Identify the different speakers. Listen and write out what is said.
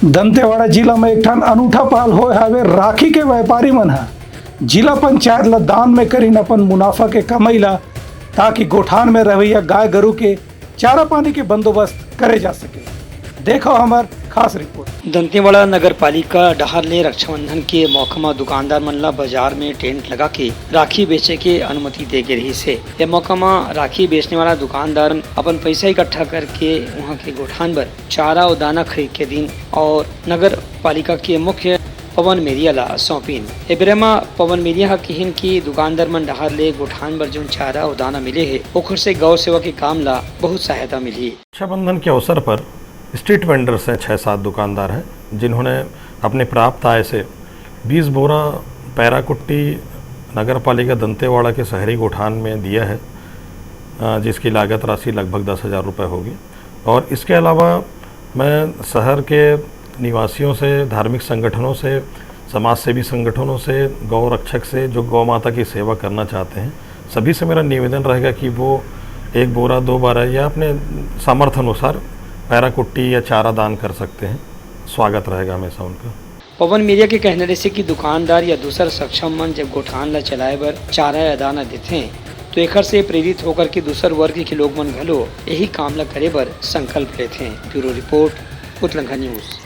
Speaker 1: दंतेवाड़ा जिला में एक ठन अनूठा पहल होए हवे। राखी के व्यापारी मन ह जिला पंचायत ला दान में करीन अपन मुनाफा के कमाई ला, ताकि गोठान में रवैया गाय गरु के चारा पानी के बंदोबस्त करे जा सके। देखो हमार खास रिपोर्ट।
Speaker 2: दंतेवाड़ा नगर पालिका डहर ले रक्षाबंधन के मौका में दुकानदार मन ला बाजार में टेंट लगा के राखी बेचे के अनुमति दे गे रही से। ये मौका में राखी बेचने वाला दुकानदार अपन पैसा इकट्ठा करके वहाँ के गोठान पर चारा और दाना खरीद के दिन और नगर पालिका के मुख्य पवन मेरिया ला सौंपीन। ए बेरमा पवन मेरिया कहिन की दुकानदार मन डहर ले गोठान पर जो चारा और दाना मिले है ओखर से गौ सेवा के काम ला बहुत सहायता मिली।
Speaker 3: रक्षाबंधन के अवसर पर स्ट्रीट वेंडर्स हैं 6-7 दुकानदार हैं जिन्होंने अपने प्राप्त आय से 20 बोरा पैराकुट्टी नगर पालिका दंतेवाड़ा के शहरी गोठान में दिया है, जिसकी लागत राशि लगभग 10,000 रुपये होगी। और इसके अलावा मैं शहर के निवासियों से, धार्मिक संगठनों से, समाज सेवी संगठनों से, गौ रक्षक से जो गौ माता की सेवा करना चाहते हैं, सभी से मेरा निवेदन रहेगा कि वो 1 बोरा 2 बोरा या अपने सामर्थ्य अनुसार पैराकुट्टी या चारा दान कर सकते हैं। स्वागत रहेगा हमेशा उनका।
Speaker 2: पवन मेरिया के कहने जैसे कि दुकानदार या दूसर सक्षम मन जब गोठान ला चलाए बर चारा या दाना देते हैं तो एकर से प्रेरित होकर के दूसर वर्ग के लोग मन घलो यही काम ला करे बर संकल्प लेते हैं। Bureau report, Uttarakhand news.